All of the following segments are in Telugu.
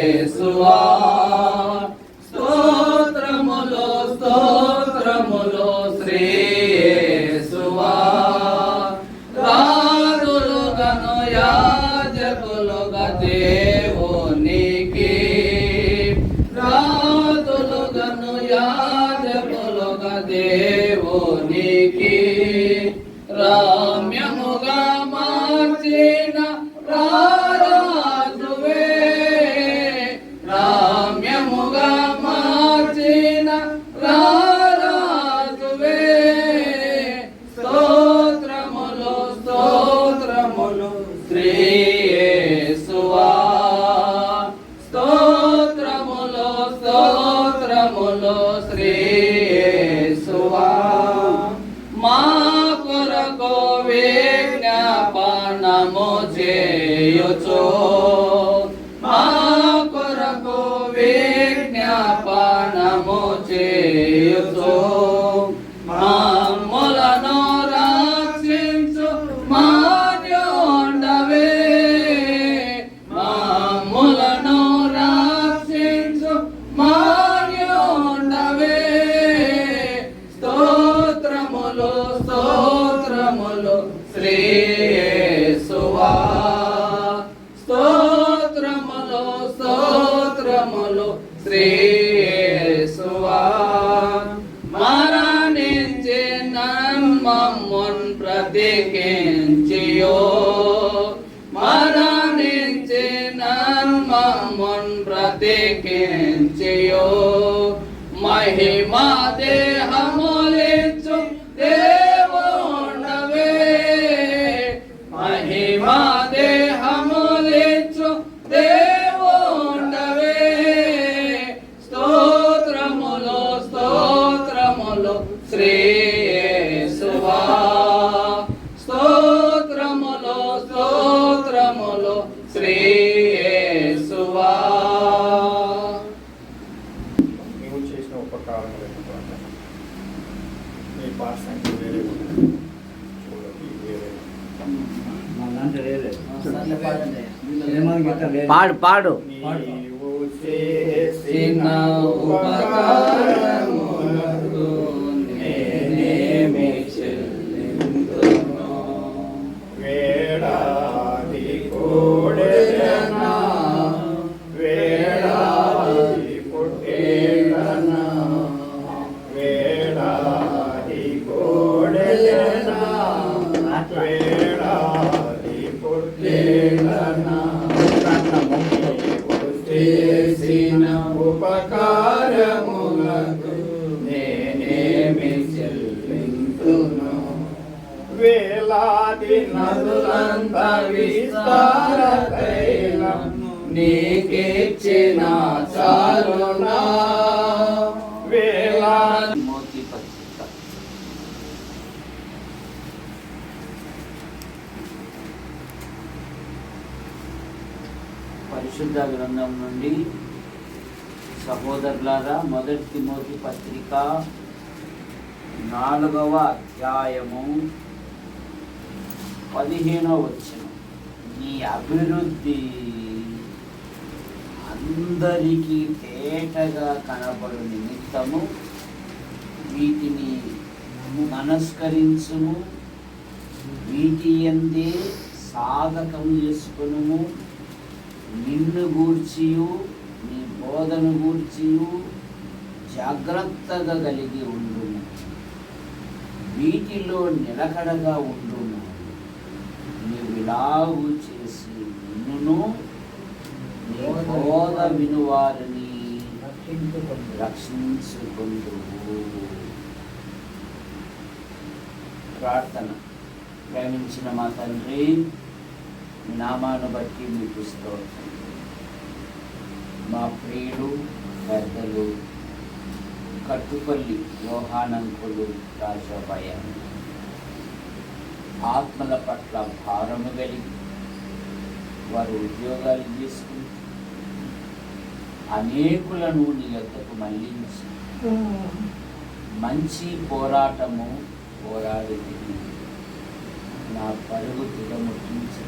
యేసువా స్తోత్రములు స్తోత్రములు శ్రీ యేసువా రాజులుగను యాజకులుగా దేవునికి రాజులుగను యాజకులుగా దేవునికి రమ్యముగా మార్చిన రారాజువే రమ్యముగా మార్చిన రారాజువే స్తోత్రములు స్తోత్రములు శ్రీ యేసువా స్తోత్రములు స్తోత్రములు శ్రీ యేసువా మా కొరకు విజ్ఞాపనము చేయుచు మా కొరకు విజ్ఞాపనము చేయుచు మమ్ములను రక్షించు మాన్యుండవే మమ్ములను రక్షించు మాన్యుండవే స్తోత్రములు స్తోత్రములు శ్రీ యేసువా స్తోత్రములు స్తోత్రములు శ్రీ యేసువా మరణించి మమ్మున్ బ్రతికించియో మరణించి మమ్మున్ బ్రతికించియో మహిమా దేహములిచ్చు దేవుండవే మహిమా దేహములిచ్చు దేవుండవే స్తోత్రములు స్తోత్రములు శ్రీ యేసువా స్తోత్రములు స్తోత్రములు శ్రీ యేసువా పాడు పాడు చేసిన ఉపకారములకు నేనేమి చెల్లింతును వేడాది కోడెనా వేడాది పుట్టేడనా వేడాది కోడెనా వేడాది పుట్టేడనా చేసిన ఉపకారములకు నేనేమి చెల్లింతును వేలాది నదులంత విస్తార తైలం నీకిచ్చిన చాలునా వేలాది మోతి పత్రిక పరిశుద్ధ గ్రంథం నుండి సహోదరులారా మొదటి తిమోతి పత్రిక 4వ అధ్యాయము 15వ వచనం నీ అభివృద్ధి అందరికీ తేటగా కనబడు నిమిత్తము వీటిని మనస్కరించుము వీటి యందే సాధకం చేసుకును నిన్ను గూర్చియు నీ బోధను గూర్చియు జాగ్రత్తగా కలిగి ఉండుము వీటిలో నిలకడగా ఉండుము నీవిలాగు చేసి నిన్నును నీ బోధ వినువారిని రక్షించుకుందువు. ప్రార్థన. ప్రేమించిన మా తండ్రి, మీ నామాను బట్టి మీకు స్తోత్రం. మా ప్రియులు పెద్దలు కట్టుపల్లి యోహానంకులు రాజాబాయ ఆత్మల పట్ల భారము కలిగి వారు ఉద్యోగాలు చేసుకుని అనేకులను నీ యొద్దకు మళ్లించి మంచి పోరాటము పోరాడి నా పరుగు దిగముట్టించి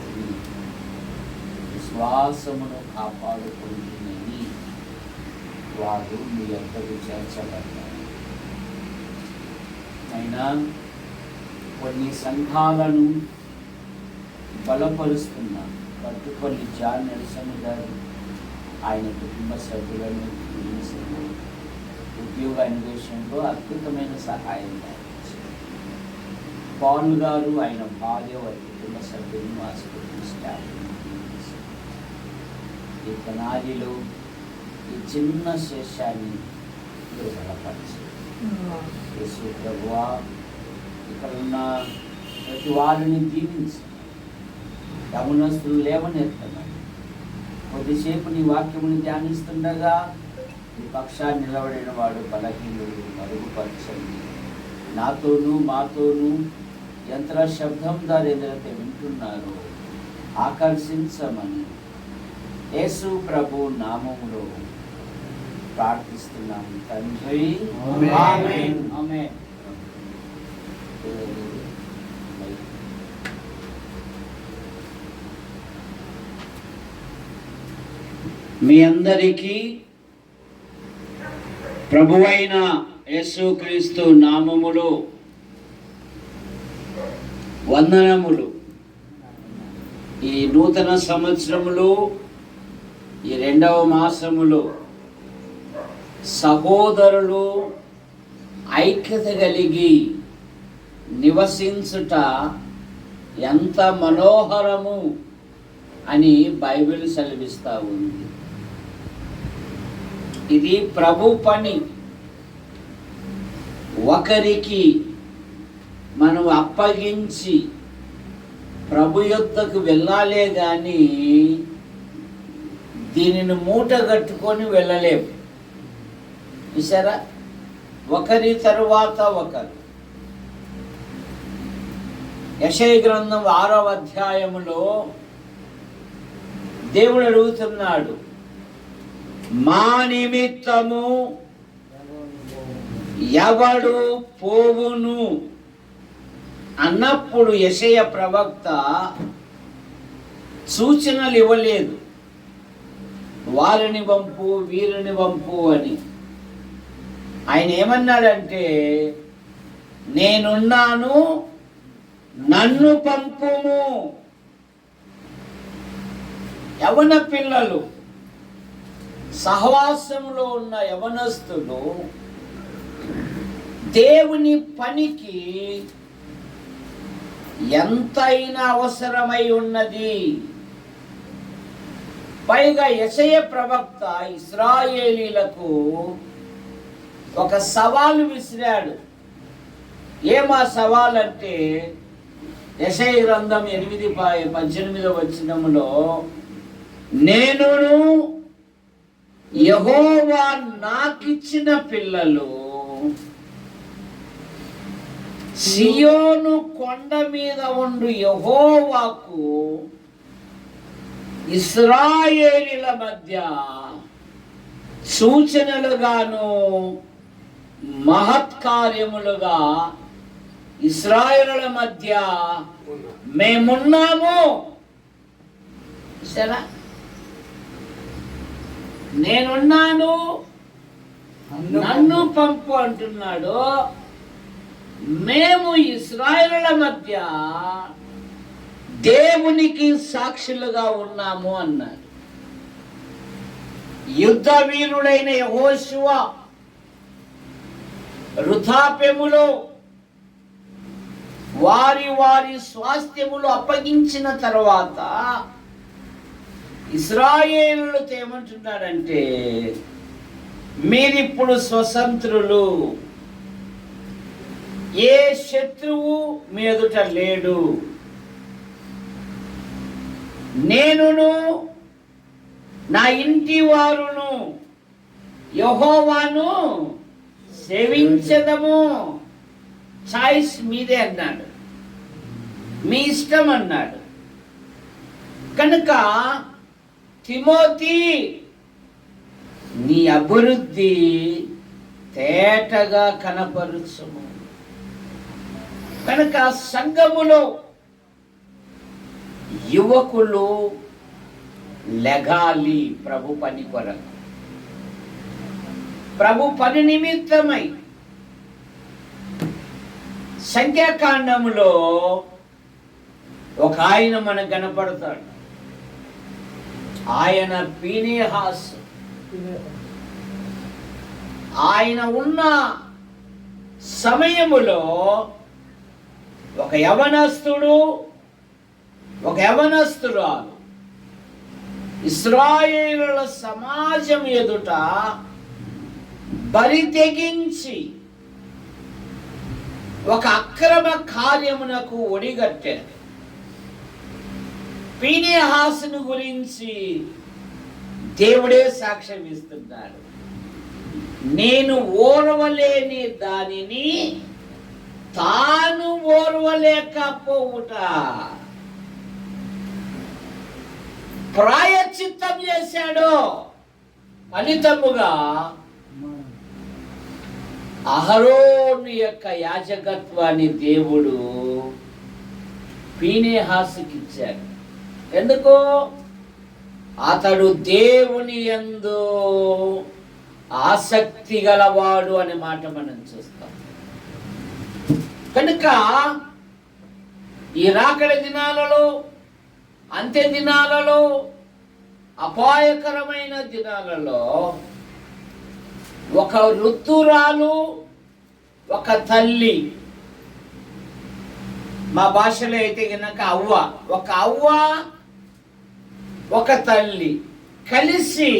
విశ్వాసమును కాపాడుకుంటున్నది వారు మీ యొక్కకు చేర్చబడ్డారు. అయినా కొన్ని సంఘాలను బలపరుస్తున్నారు. పట్టుపల్లి జాన్ నెల్సన్ గారు ఆయన కుటుంబ సభ్యులను దీవించారు. ఉద్యోగ అన్వేషణలో అద్భుతమైన సహాయం అందించారు. పాల్ గారు ఆయన భార్య వారి కుటుంబ సభ్యులను ఆసుపత్రి స్టాఫ్ ఈ కనాలిలో ఈ చిన్న శేషాన్ని బలపరిచారు. యేసు ప్రభువా, ఇక్కడ ఉన్న ప్రతి వారిని దీవించి యవనస్తులు లేవనెత్తమని, కొద్దిసేపు నీ వాక్యముని ధ్యానిస్తుండగా నీ పక్షాన్ని నిలబడిన వాడు బలహీనుడు మరుగుపరచండి. నాతోనూ మాతోనూ యంత్ర శబ్దం ద్వారా ఎదురైతే వింటున్నారు ఆకర్షించమని యేసు ప్రభు నామములో ప్రార్థిస్తున్నాము తండ్రి. ఆమేన్. ఆమేన్. మీ అందరికీ ప్రభువైన యేసుక్రీస్తు నామములో వందనములు. ఈ నూతన సంవత్సరములో ఈ 2వ మాసములో సహోదరులు ఐక్యత కలిగి నివసించుట ఎంత మనోహరము అని బైబిల్ సెలవిస్తూ ఉంది. ఇది ప్రభు పని. ఒకరికి మనం అప్పగించి ప్రభు యొద్దకు వెళ్ళాలే కానీ దీనిని మూట కట్టుకొని వెళ్ళలేము. చూసారా, ఒకరి తరువాత ఒకరు. యెషయా గ్రంథం 6వ అధ్యాయములో దేవుడు అడుగుతున్నాడు, మా నిమిత్తము ఎవడు పోవును అన్నప్పుడు యెషయా ప్రవక్త సూచనలు ఇవ్వలేదు, వారిని పంపు వీరిని పంపు అని. ఆయన ఏమన్నాడంటే, నేనున్నాను, నన్ను పంపుము. యవన పిల్లలు, సహవాసంలో ఉన్న యవనస్తులు దేవుని పనికి ఎంతైనా అవసరమై ఉన్నది. పైగా యెషయా ప్రవక్త ఇశ్రాయేలీలకు ఒక సవాలు విసిరాడు. ఏమా సవాల్ అంటే, యెషయా గ్రంథం 8:18 వచనములో, నేనును యెహోవా నాకిచ్చిన పిల్లలు సియోను కొండ మీద ఉండు యెహోవాకు ఇశ్రాయేలీల మధ్య సూచనలుగాను మహత్కార్యములుగా ఇశ్రాయేలుల మధ్య మేమున్నాము. సరే, నేనున్నాను, నన్ను పంపు అంటున్నాడు. మేము ఇశ్రాయేలుల మధ్య దేవునికి సాక్షులుగా ఉన్నాము అన్నారు. యుద్ధ వీరుడైన యెహోషువ వృద్ధాప్యములో వారి వారి స్వాస్థ్యములు అప్పగించిన తర్వాత ఇశ్రాయేలులతో ఏమంటున్నాడంటే, మీరిప్పుడు స్వతంత్రులు, ఏ శత్రువు మీ ఎదుట లేడు, నేనును నా ఇంటి వారును యెహోవాను సేవించదము. చాయిస్ మీదే అన్నాడు, మీ ఇష్టం అన్నాడు. కనుక తిమోతి, నీ అభివృద్ధి తేటగా కనపరుచుము. కనుక సంఘములో యువకులు లెగాలి ప్రభు పని కొరకు. ప్రభు పని నిమిత్తమై సంఖ్యాకాండములో ఒక ఆయన మనకు కనపడతాడు. ఆయన ఫీనెహాస్. ఆయన ఉన్న సమయములో ఒక యవనస్తుడు, ఒక యవనస్తురాలు ఇశ్రాయేలుల సమాజం ఎదుట బరి తెగించి ఒక అక్రమ కార్యమునకు ఒడిగట్టారు. ఫీనెహాసును గురించి దేవుడే సాక్ష్యం ఇస్తున్నాడు. నేను ఓర్వలేని దానిని తాను ఓర్వలేకపోవుట, ప్రాయశ్చిత్తం చేశాడు. ఫలితముగా అహరోను యొక్క యాజకత్వాన్ని దేవుడు ఫీనెహాసుకి ఇచ్చాడు. ఎందుకు? అతడు దేవుని యందు ఆసక్తి గలవాడు అనే మాట మనం చూస్తాం. కనుక ఈ రాకడ దినాలలో, అంత్య దినాలలో, అపాయకరమైన దినాలలో ఒక ఋతురాలు, ఒక తల్లి, మా భాషలో అయితే గనక అవ్వ, ఒక అవ్వ ఒక తల్లి కలిసి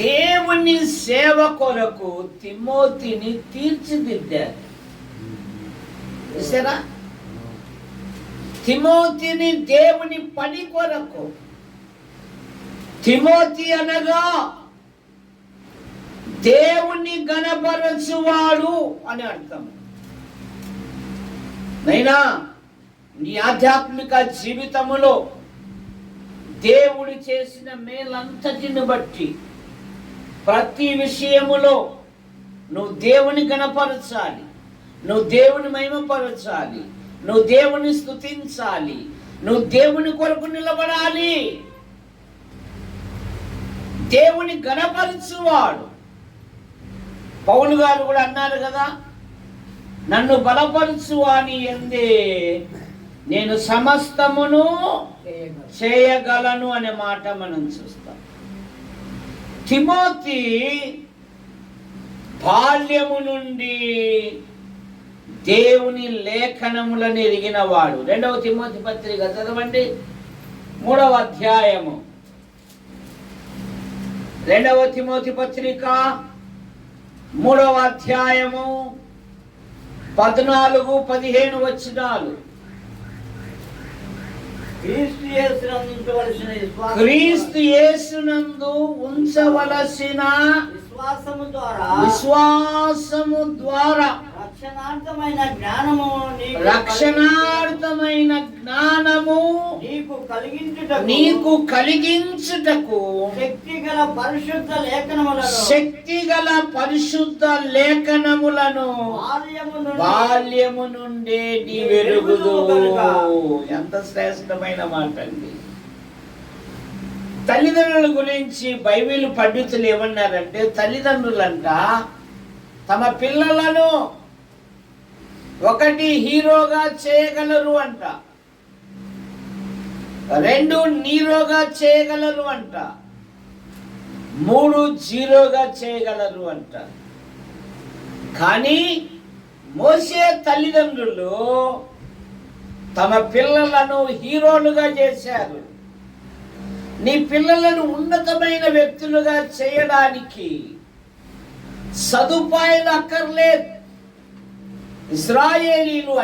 దేవుని సేవ కొరకు తిమోతిని తీర్చిదిద్దారు. చూసారా? తిమోతిని దేవుని పని కొరకు. తిమోతి అనగా దేవుని గణపరచువాడు అని అర్థం. నైనా నీ ఆధ్యాత్మిక జీవితములో దేవుడు చేసిన మేలంతటిని బట్టి ప్రతి విషయములో నువ్వు దేవుని గణపరచాలి, నువ్వు దేవుని మహిమపరచాలి, నువ్వు దేవుని స్తుతించాలి, నువ్వు దేవుని కొరకు నిలబడాలి. దేవుని గణపరచువాడు. పౌలు గారు కూడా అన్నారు కదా, నన్ను బలపరచు అని ఎందే నేను సమస్తమును చేయగలను అనే మాట మనం చూస్తాం. తిమోతి బాల్యము నుండి దేవుని లేఖనములను ఎరిగిన వాడు. 2వ తిమోతి పత్రిక చదవండి, 3వ అధ్యాయము. 2వ తిమోతి పత్రిక 3వ అధ్యాయము 14-15 వచనాలు. క్రీస్తు యేసునందు ఉంచవలసిన విశ్వాసము ద్వారా రక్షణార్థమైన జ్ఞానము నీకు కలిగించుటకు శక్తిగల పరిశుద్ధ లేఖనములను బాల్యము నుండే నీ వెలుగుదు. ఎంత శ్రేష్టమైన మాట అండి. తల్లిదండ్రుల గురించి బైబిల్ పండితులు ఏమన్నారంటే, తల్లిదండ్రులంట తమ పిల్లలను 1 హీరోగా చేయగలరు అంట, 2 నీరోగా చేయగలరు అంట, 3 జీరోగా చేయగలరు అంట. కానీ మోసే తల్లిదండ్రులు తమ పిల్లలను హీరోలుగా చేశారు. నీ పిల్లలను ఉన్నతమైన వ్యక్తులుగా చేయడానికి సదుపాయాలు అక్కర్లేదు. ఇశ్రాయేలీలు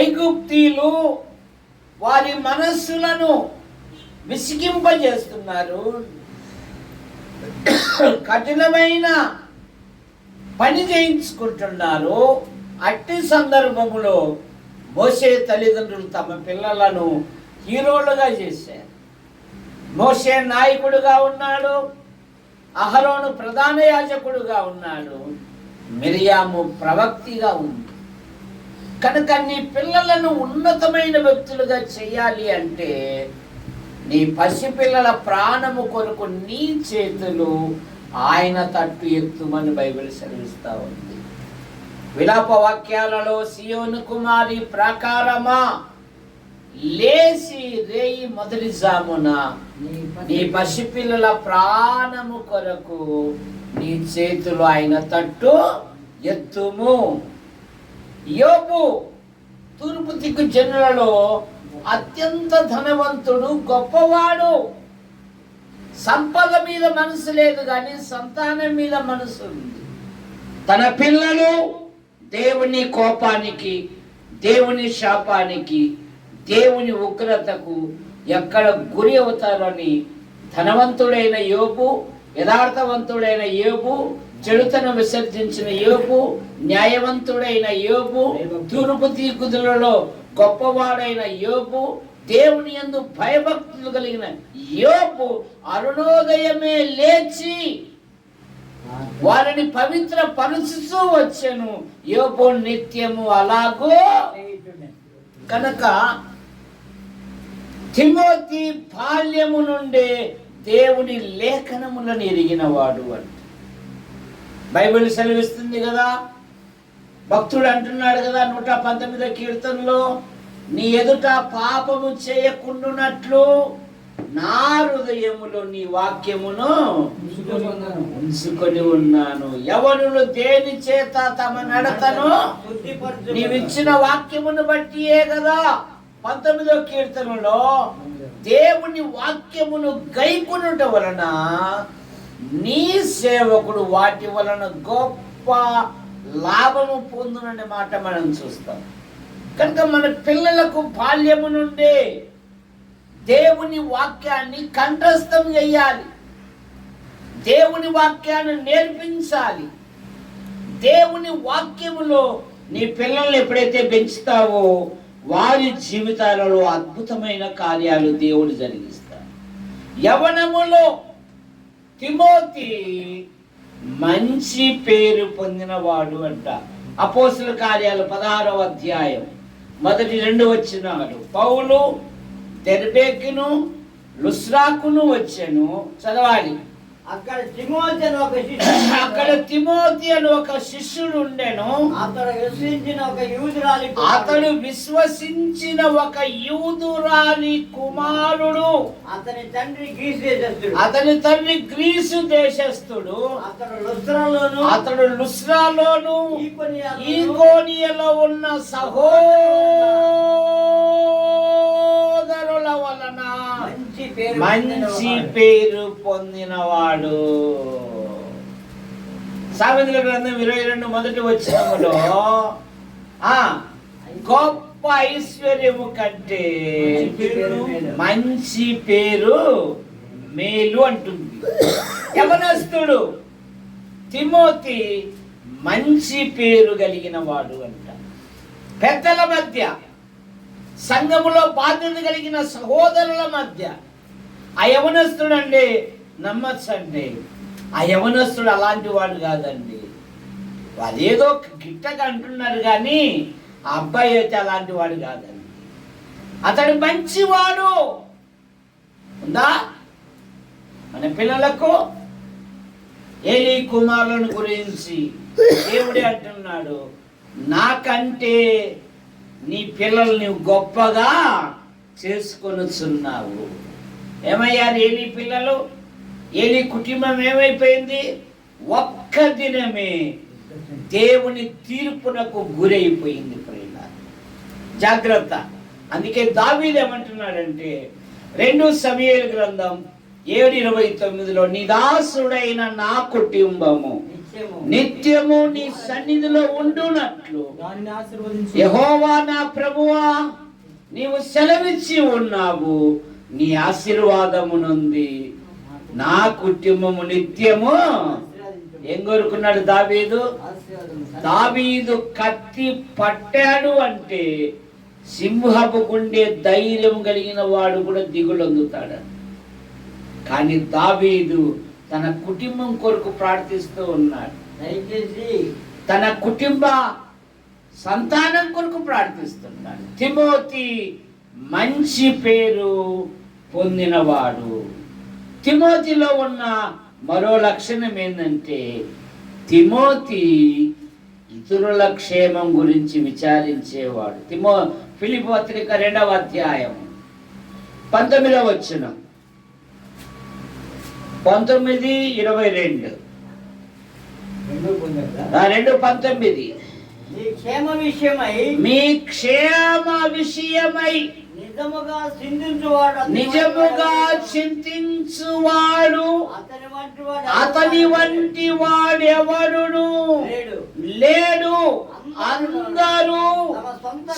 ఐగుప్తీలు వారి మనస్సులను విసిగింపజేస్తున్నారు. కఠినమైన పని చేయించుకుంటున్నారు. అట్టి సందర్భములో మోసే తల్లిదండ్రులు తమ పిల్లలను హీరోలుగా చేశారు. మోసే నాయకుడుగా ఉన్నాడు, అహరోను ప్రధాన యాజకుడుగా ఉన్నాడు, మిరియాము ప్రవక్తిగా ఉంది. కనుక నీ పిల్లలను ఉన్నతమైన వ్యక్తులుగా చేయాలి అంటే నీ పసిపిల్లల ప్రాణము కొరకు నీ చేతులు ఆయన తట్టు ఎత్తుమని బైబిల్ సెలవిస్తా ఉంది. విలాప వాక్యాలలో సియోను కుమారి ప్రాకారమా లేచి రేయి మొదటి జామున నీ పసిపిల్లల ప్రాణము కొరకు నీ చేతులు ఆయన తట్టు ఎత్తుము. యోబు తూర్పు దిక్కు జనులలో అత్యంత ధనవంతుడు, గొప్పవాడు. సంపద మీద మనసు లేదు కానీ సంతానం మీద మనసు ఉంది. తన పిల్లలు దేవుని కోపానికి, దేవుని శాపానికి, దేవుని ఉగ్రతకు ఎక్కడ గురి అవుతారని ధనవంతుడైన యోబు, యథార్థవంతుడైన యోబు, చెడుతను విసర్జించిన యోబు, న్యాయవంతుడైన యోబు, తూర్పు దిక్కులలో గొప్పవాడైన యోబు, దేవుని యందు భయభక్తులు కలిగిన యోబు అరుణోదయమే లేచి వారిని పవిత్ర పరుచుతూ వచ్చెను. యోబు నిత్యము అలాగూ. కనుక తిమోతి బాల్యము నుండే దేవుని లేఖనములను ఎరిగిన వాడు అంటే బైబిల్ సెలవిస్తుంది కదా. భక్తుడు అంటున్నాడు కదా 119 కీర్తనలో, నీ ఎదుట పాపము చేయకుండునట్లు నా హృదయములో నీ వాక్యమును ఉంచుకొని ఉన్నాను. యవనులు దేని చేత తమ నడతను నీవిచ్చిన వాక్యమును బట్టియే కదా. 19వ కీర్తనలో దేవుని వాక్యమును గైకొనుట వలన నీ సేవకుడు వాటి వలన గొప్ప లాభము పొందుననే మాట మనం చూస్తాం. కనుక మన పిల్లలకు బాల్యము నుండే దేవుని వాక్యాన్ని కంఠస్థం చేయాలి, దేవుని వాక్యాన్ని నేర్పించాలి. దేవుని వాక్యములో నీ పిల్లల్ని ఎప్పుడైతే పెంచుతావో వారి జీవితాలలో అద్భుతమైన కార్యాలు దేవుడు జరిగిస్తాడు. యవనములో తిమోతి మంచి పేరు పొందినవాడు అంట. అపోస్తుల కార్యాలు 16వ అధ్యాయం 1-2 వచనాలు. పౌలు దెర్బేకును లుస్రాకును వచ్చెను. చదవాలి. అక్కడ తిమోతి అని ఒక శిష్యుడు ఉండెను. అతడు విశ్వసించిన ఒక యూదురాలి కుమారుడు. అతని తండ్రి గ్రీసు దేశస్థుడు. అతడు లుస్రాలోను ఈకోనియలో ఉన్న సహోదరుల వలన మంచి పేరు పొందినవాడు. సామెతల గ్రంథం 22 మొదటి వచనములో గొప్ప ఐశ్వర్యము కంటే మంచి పేరు మేలు అంటుంది. యవనస్తుడు తిమోతి మంచి పేరు కలిగిన వాడు అంట. పెద్దల మధ్య, సంఘములో బాధ్యత కలిగిన సహోదరుల మధ్య ఆ యవనస్తుడు అండి నమ్మచ్చండి. ఆ యవనస్తుడు అలాంటి వాడు కాదండి. అదేదో గిట్టగా అంటున్నారు కానీ ఆ అబ్బాయి అయితే అలాంటి వాడు కాదండి. అతడు మంచివాడు. ఉందా? మన పిల్లలకు ఏలీ కుమారులను గురించి దేవుడే అంటున్నాడు, నాకంటే నీ పిల్లలు నువ్వు గొప్పగా చేసుకొనుచున్నావు. ఏమయ్యారు ఏలీ పిల్లలు? ఏలీ కుటుంబం ఏమైపోయింది? ఒక్క దినమే దేవుని తీర్పునకు గురైపోయింది. ప్రియులారా, జాగ్రత్త. అందుకే దావీదు ఏమంటున్నాడంటే 2 సమూయేలు గ్రంథం 7:29లో, నీ దాసుడైన నా కుటుంబము నిత్యము నీ సన్నిధిలో ఉండునట్లు యెహోవా నా ప్రభువా నీవు సెలవిచ్చి ఉన్నావు. నీ ఆశీర్వాదము నుండి నా కుటుంబము నిత్యము. ఏం కోరుకున్నాడు దావీదు? దావీదు కత్తి పట్టాడు అంటే సింహపు గుండె ధైర్యం కలిగిన వాడు కూడా దిగులొందుతాడు. కానీ దావీదు తన కుటుంబం కొరకు ప్రార్థిస్తూ ఉన్నాడు. తన కుటుంబ సంతానం కొరకు ప్రార్థిస్తున్నాడు. తిమోతి మంచి పేరు పొందినవాడు. తిమోతిలో ఉన్న మరో లక్షణం ఏంటంటే తిమోతి ఇతరుల క్షేమం గురించి విచారించేవాడు. ఫిలిప్పీ పత్రిక 2వ అధ్యాయం 19వ వచనం, 19:22, 2:19. మీ క్షేమ విషయమై నిజముగా చింతించువాడు అతని వంటి వాడెవడును లేడు. అందరూ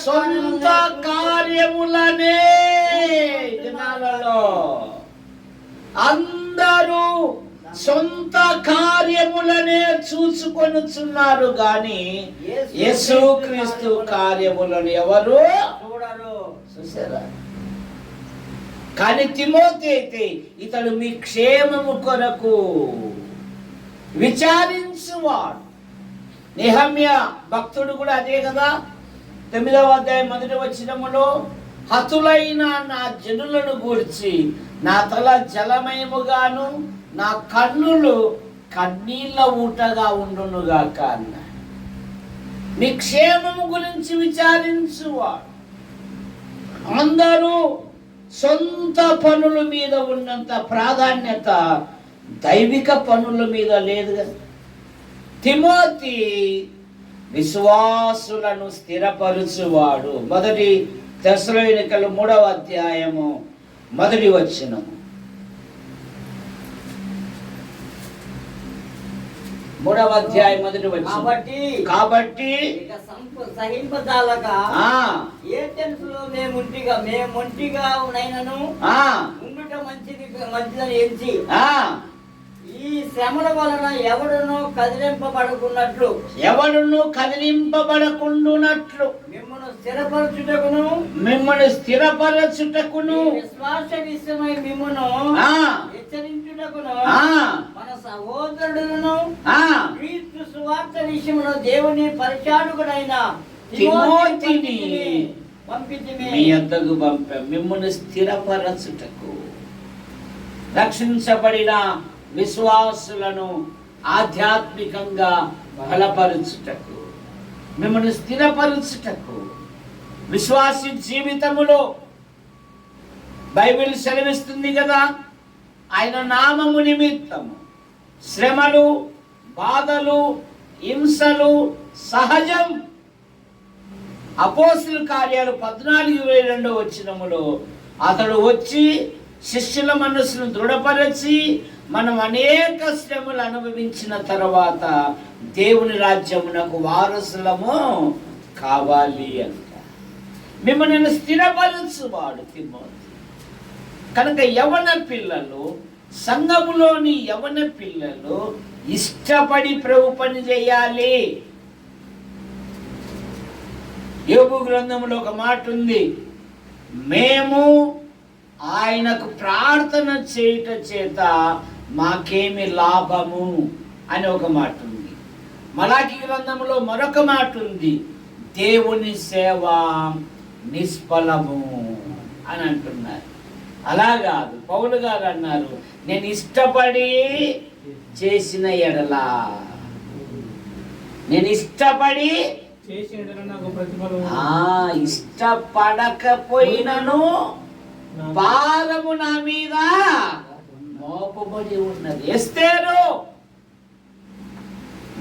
సొంత కార్యములనే దినాలలో అందరూ సొంత కార్యములనే చూసుకొనుచున్నారు గాని యేసుక్రీస్తు కార్యములను ఎవరు చూసారా? కానీ తిమోతి అయితే ఇతడు మీ క్షేమము కొరకు విచారించువాడు. నెహమ్య భక్తుడు కూడా అదే కదా. 9వ అధ్యాయం 1వ వచనములో హతులైన నా జనులను గూర్చి నా తల జలమయముగాను నా కన్నులు కన్నీళ్ళ ఊటగా ఉండునుగాక అన్నాడు. మీ క్షేమము గురించి విచారించువాడు. అందరూ సొంత పనుల మీద ఉన్నంత ప్రాధాన్యత దైవిక పనుల మీద లేదు కదా. తిమోతి విశ్వాసులను స్థిరపరుచువాడు. 1 తెస్సలోనికలు 3వ అధ్యాయము 1వ వచనం, 3వ అధ్యాయం 1వ వచనం. కాబట్టి సహింపదాలక ఏథెన్సులో మేముంటిగా నైనను ఉండుట మంచిదని ఎంచి ఈ శ్రమల వలన ఎవడును కదిలింపబడకుండునట్లు మిమ్మల్ని స్థిరపరచుటకును విశ్వాస విషయమై మిమ్మును హెచ్చరించుటకును మన సహోదరుడును క్రీస్తు సువార్త విషయంలో దేవుని పరిచారకుడైన తిమోతిని పంపించి మీ యొద్దకు పంపాం, మిమ్మును స్థిరపరచుటకు. రక్షించబడిన విశ్వాసులను ఆధ్యాత్మికంగా బలపరుచుటకు, మిమ్మల్ని స్థిరపరుచుటకు. విశ్వాసి జీవితములో బైబిల్ సెలవిస్తుంది కదా, ఆయన నామము నిమిత్తము శ్రమలు, బాధలు, హింసలు సహజం. అపోస్తుల కార్యాలు 14:22 వచనములో అతడు వచ్చి శిష్యుల మనసును దృఢపరచి మనం అనేక శ్రమలు అనుభవించిన తర్వాత దేవుని రాజ్యమునకు వారసులము కావాలి అంట. మిమ్మల్ని స్థిరపరచువాడు తిమోతి. కనుక యవన పిల్లలు, సంఘములోని యవన పిల్లలు ఇష్టపడి ప్రభు పని చేయాలి. యోబు గ్రంథంలో ఒక మాట ఉంది, మేము ఆయనకు ప్రార్థన చేయుట చేత మాకేమి లాభము అని ఒక మాట ఉంది. మలాకి గ్రంథంలో మరొక మాట ఉంది, దేవుని సేవ నిష్ఫలము అని అంటున్నారు. అలా కాదు, పౌలు గారు అన్నారు, నేను ఇష్టపడి చేసిన ఎడలా, నేను ఇష్టపడి ఇష్టపడకపోయినను భారము నా మీద మోపబడి ఉన్నది. ఎస్తేరు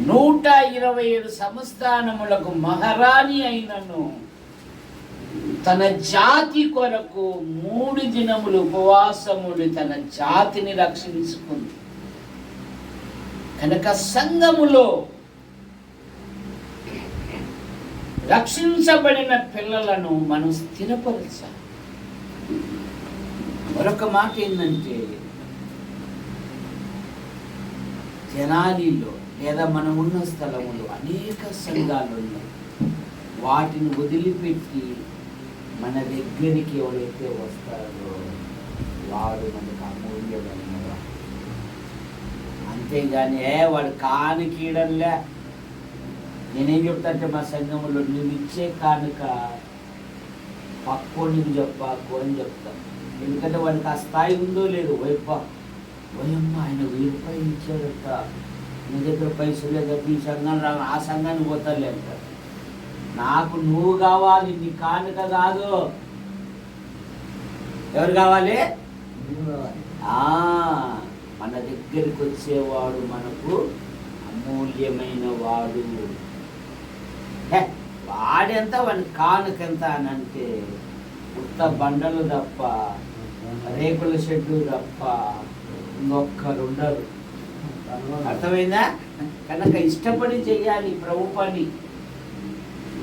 127 సంస్థానములకు మహారాణి అయినను తన జాతి కొరకు 3 దినములు ఉపవాసములు తన జాతిని రక్షించుకుంది. కనుక సంఘములో రక్షించబడిన పిల్లలను మనం స్థిరపరచాలి. మరొక మాట ఏంటంటే, జనాలిలో లేదా మనం ఉన్న స్థలములో అనేక సంఘాలు ఉన్నాయి. వాటిని వదిలిపెట్టి మన దగ్గరికి ఎవరైతే వస్తారో వాడు మనకు అమూల్యమైన. అంతేగాని వాడు కాని కీడల్లే. నేనేం చెప్తాంటే మా సంఘంలో నువ్వు ఇచ్చే కానుక పక్కోనికి చెప్పాకు అని చెప్తాను. ఎందుకంటే వాడికి ఆ స్థాయి ఉందో లేదో. ఓయమ్మ ఆయన 1000 రూపాయలు ఇచ్చాడట, నీ దగ్గర పైసలు లేదట, ఈ సంఘాన్ని రా, ఆ సంఘాన్ని పోతాలేట. నాకు నువ్వు కావాలి, నీ కానుక కాదు. ఎవరు కావాలి? మన దగ్గరికి వచ్చేవాడు మనకు అమూల్యమైన వాడు. వాడెంత, వాడి కానుకెంత అని అంటే ఉత్త బండలు తప్ప, రేకుల షెడ్డు తప్ప ఇంకొక్కరు ఉండరు. అర్థమైందా? కనుక ఇష్టపడి చెయ్యాలి ప్రభు పని.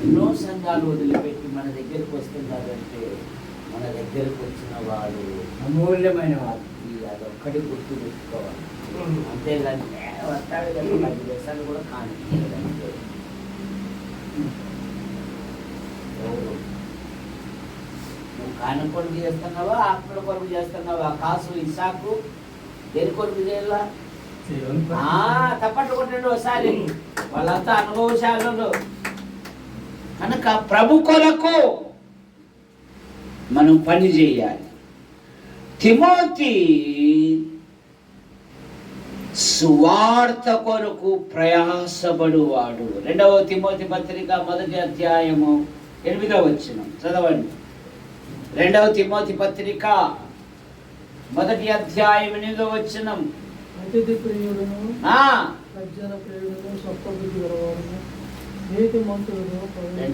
ఎన్నో సంఘాలు వదిలిపెట్టి మన దగ్గరికి వస్తున్నారంటే మన దగ్గరకు వచ్చిన వాడు అమూల్యమైన వాడు. అదొక్కడి గుర్తు పెట్టుకోవాలి. అంతేగాని వస్తాడు కదా 10 దేశాలు కూడా కానివ్వండి. నువ్వు కాని కొడుకు చేస్తున్నావా, ఆత్మల కొడుకు చేస్తున్నావా? కాసు ఇసాకు దేని కొడుకు చేయాలా? తప్పట్లు కొట్టండి ఒకసారి, వాళ్ళంతా అనుభవశాలు. కనుక ప్రభు కొరకు మనం పని చేయాలి. తిమోతి సువార్త కొరకు ప్రయాసపడువాడు. 2వ తిమోతి పత్రిక 1వ అధ్యాయము 8వ వచనం చదవండి. 2వ తిమోతి పత్రిక 1వ అధ్యాయం 8వ వచనం. అతిథి ప్రియుడును, సజ్జన ప్రియుడును, సత్వబుద్ధి గలవాడును, నీతి మంతుడును.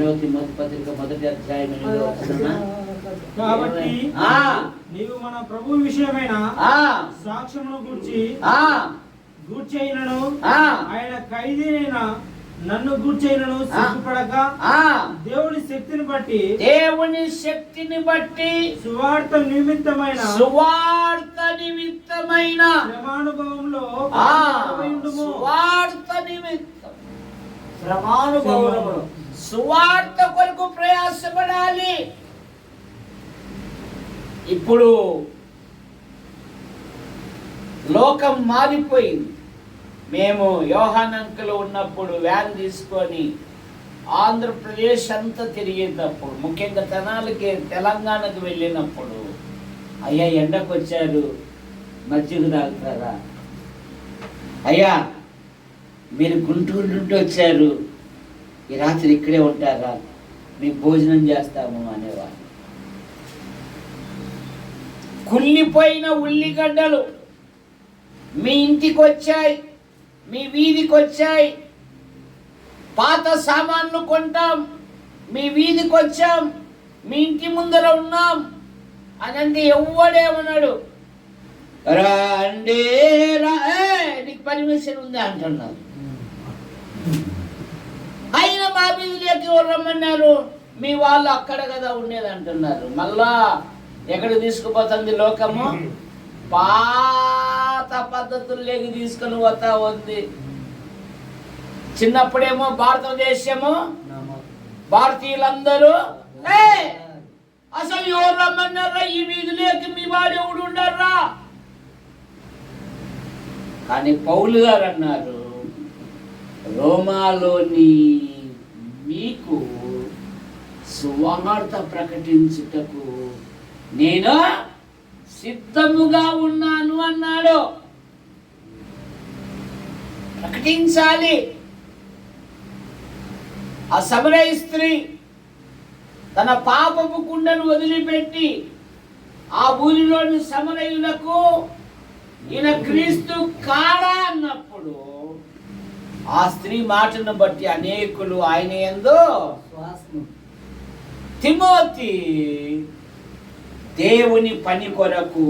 2వ తిమోతి పత్రిక 1వ అధ్యాయం 8వ వచనం. కాబట్టి నీవు మన ప్రభు విషయమైన సాక్ష్యమును గూర్చైనను ఆయన ఖైదీనైన నన్ను గూర్చైనను సిగ్గుపడక దేవుని శక్తిని బట్టి సువార్త నిమిత్తమైన శ్రమానుభవంలో సువార్త కొరకు ప్రయాసపడాలి. ఇప్పుడు లోకం మారిపోయింది. మేము యోహాన్ అంకుల్ ఉన్నప్పుడు వ్యాన్ తీసుకొని ఆంధ్రప్రదేశ్ అంతా తిరిగేటప్పుడు, ముఖ్యంగా తెలంగాణకు వెళ్ళినప్పుడు, అయ్యా ఎండకు వచ్చారు, మజ్జిగ తాగుతారా? అయ్యా మీరు గుంటూరు నుండి వచ్చారు, ఈ రాత్రి ఇక్కడే ఉంటారా? మీకు భోజనం చేస్తాము అనేవారు. కుళ్ళిపోయిన ఉల్లిగడ్డలు మీ ఇంటికి వచ్చాయి, మీ వీధికి వచ్చాయి. పాత సామాన్లు కొంటాం, మీ వీధికి వచ్చాం, మీ ఇంటి ముందర ఉన్నాం అని అంటే ఎవడేమన్నాడు? రండి నీకు పర్మిషన్ ఉంది అంటున్నారు. అయినా మా వీధిలోకి ఎవరు రమ్మన్నారు? మీ వాళ్ళు అక్కడ కదా ఉండేది అంటున్నారు. మళ్ళా ఎక్కడికి తీసుకుపోతుంది లోకము? పాత పద్ధతుల్లోకి తీసుకొని పోతా ఉంది. చిన్నప్పుడేమో భారతదేశము, భారతీయులందరూ అసలు ఎవరు రమ్మన్నారా? ఈ వీధిలోకి మీ వాడు ఎవడు ఉండర్రా? కానీ పౌలు గారు అన్నారు, రోమాలోని మీకు సువార్త ప్రకటించుటకు నేను సిద్ధముగా ఉన్నాను అన్నాడు. ప్రకటించాలి. ఆ సమరయ స్త్రీ తన పాపపు కుండను వదిలిపెట్టి ఆ ఊరిలోని సమరయులకు ఈయన క్రీస్తు కాడా అన్నప్పుడు ఆ స్త్రీ మాటను బట్టి అనేకులు ఆయన యందు తిమోతి దేవుని పని కొరకు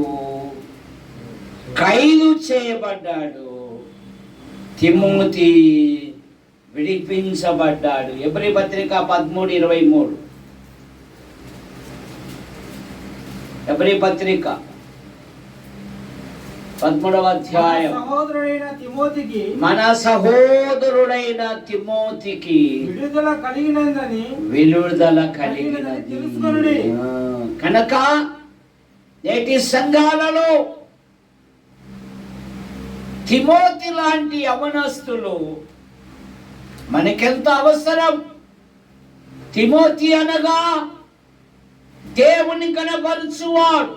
ఖైదు చేయబడ్డాడు. తిమోతి విడిపించబడ్డాడు. ఎబ్రీ పత్రిక 13:23. ఎబ్రీ పత్రిక 13వ అధ్యాయం. మన సహోదరుడైన తిమోతికి విడుదల కలిగినది. కనుక నేటి సంఘాలలో తిమోతి లాంటి యవనస్తులు మనకెంత అవసరం. తిమోతి అనగా దేవుని కనపరచువాడు,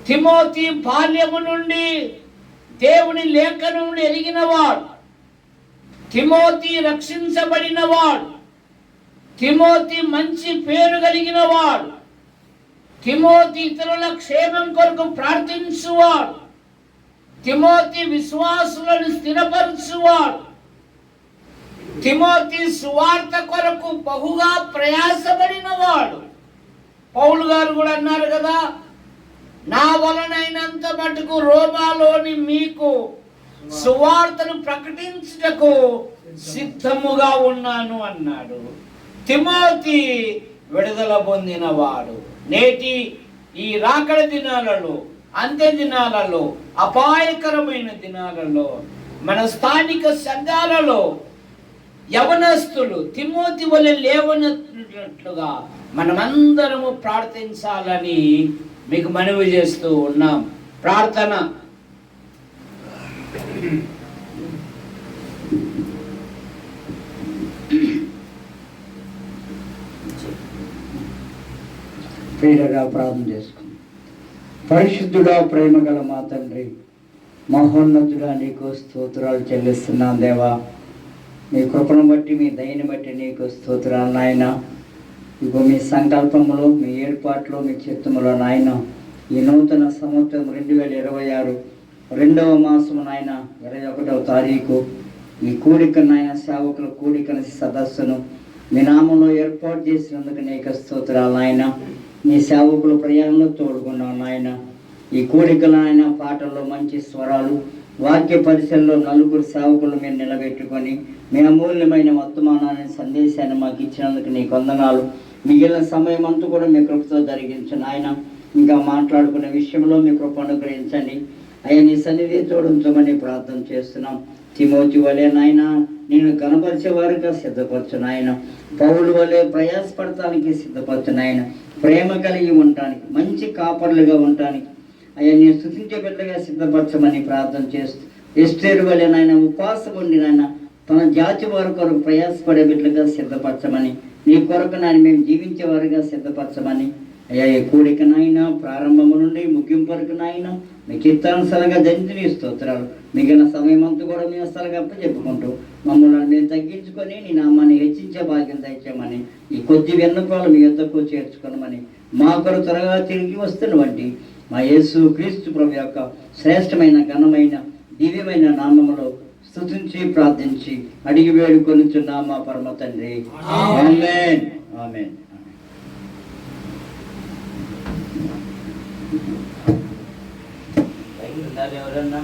తిమోతి బాల్యము నుండి దేవుని లేఖనములు ఎరిగినవాడు, తిమోతి రక్షించబడినవాడు, తిమోతి మంచి పేరు కలిగినవాడు, తిమోతి ఇతరుల క్షేమం కొరకు ప్రార్థించువాడు, తిమోతి విశ్వాసులను స్థిరపరచువాడు, తిమోతి సువార్త కొరకు బహుగా ప్రయాసపడినవాడు. పౌలు గారు కూడా అన్నారు కదా, నా వలనైనంత మటుకు రోమాలోని మీకు సువార్తను ప్రకటించుటకు సిద్ధముగా ఉన్నాను అన్నాడు. తిమోతి విడుదల పొందినవాడు. నేటి ఈ రాకడ దినాలలో, అంత్య దినాలలో, అపాయకరమైన దినాలలో మన స్థానిక సంఘాలలో యవనస్తులు తిమోతి వలె లేవనెత్తినట్లుగా మనమందరము ప్రార్థించాలని మీకు మనవి చేస్తూ ఉన్నాం. ప్రార్థన. ప్రియులుగా ప్రార్థన చేసుకుందాం. పరిశుద్ధుడా, ప్రేమ గల మా తండ్రి, మహోన్నతుడా, నీకు స్తోత్రాలు చెల్లిస్తున్నాం దేవా. మీ కృపను బట్టి, మీ దయని బట్టి నీకు స్తోత్రాలు నాయన. ఇగో మీ సంకల్పములో, మీ ఏర్పాట్లో, మీ చిత్తములో నాయన, ఈ నూతన సంవత్సరం 2026 2వ మాసము నాయన 21వ తారీఖు ఈ కూడిక నాయన, సేవకుల కూడికన సదస్సును మీ నామంలో ఏర్పాటు చేసినందుకు నీకు స్తోత్రాలు నాయన. మీ సేవకులు ప్రయాణంలో తోడుకున్నాం నాయన. ఈ కూడికలు నాయన పాటల్లో మంచి స్వరాలు, వాక్య పరిశీలనలో నలుగురు సేవకులు మీరు నిలబెట్టుకొని మీ అమూల్యమైన వర్తమానాన్ని, సందేశాన్ని మాకు ఇచ్చినందుకు నీకు వందనాలు. మిగిలిన సమయం అంతా కూడా మీ కృపతో జరిగించండి ఆయన. ఇంకా మాట్లాడుకునే విషయంలో మీ కృప అనుగ్రహించండి అయ్యా. నీ సన్నిధి తోడించమని ప్రార్థన చేస్తున్నాం. తిమోతి వలె నాయన నేను కనపరిచే వారిగా సిద్ధపరచు నాయన. పౌలు వలె ప్రయాసపడటానికి సిద్ధపరచు నాయన. ప్రేమ కలిగి ఉండటానికి, మంచి కాపర్లుగా ఉండటానికి అయ్యా నేను స్తుతించే బిడ్డగా సిద్ధపరచమని ప్రార్థన చేస్తూ, ఎస్తేరు వలె నాయన ఉపవాసం ఉండి నాయన తన జాతి వారి కొరకు ప్రయాసపడే బిడ్డగా సిద్ధపరచమని, నీ కొరకు నాయన మేము జీవించే వారిగా సిద్ధపరచమని అయ్యా. ఈ కూడిక నాయన ప్రారంభము నుండి ముగింపు వరకు నాయన మీకు ఇష్టానుసారంగా జంతుని స్తోత్రాలు. మిగిలిన సమయం అంతా కూడా మీ అసలుగా చెప్పుకుంటూ మమ్మల్ని మేము తగ్గించుకొని నీ నామాన్ని హెచ్చించే భాగ్యం దయచేయమని, ఈ కొద్ది విన్నపాలు మీ యొద్దకు చేర్చుకోనమని, మా కొరకు త్వరగా తిరిగి వస్తున్న వంటి మా యేసు క్రీస్తు ప్రభు యొక్క శ్రేష్టమైన ఘనమైన దివ్యమైన నామములో స్తుతించి ప్రార్థించి అడిగి వేడుకొనుచున్నా మా పరమ తండ్రి. ఆమేన్. ఆమేన్. ఎవరన్నా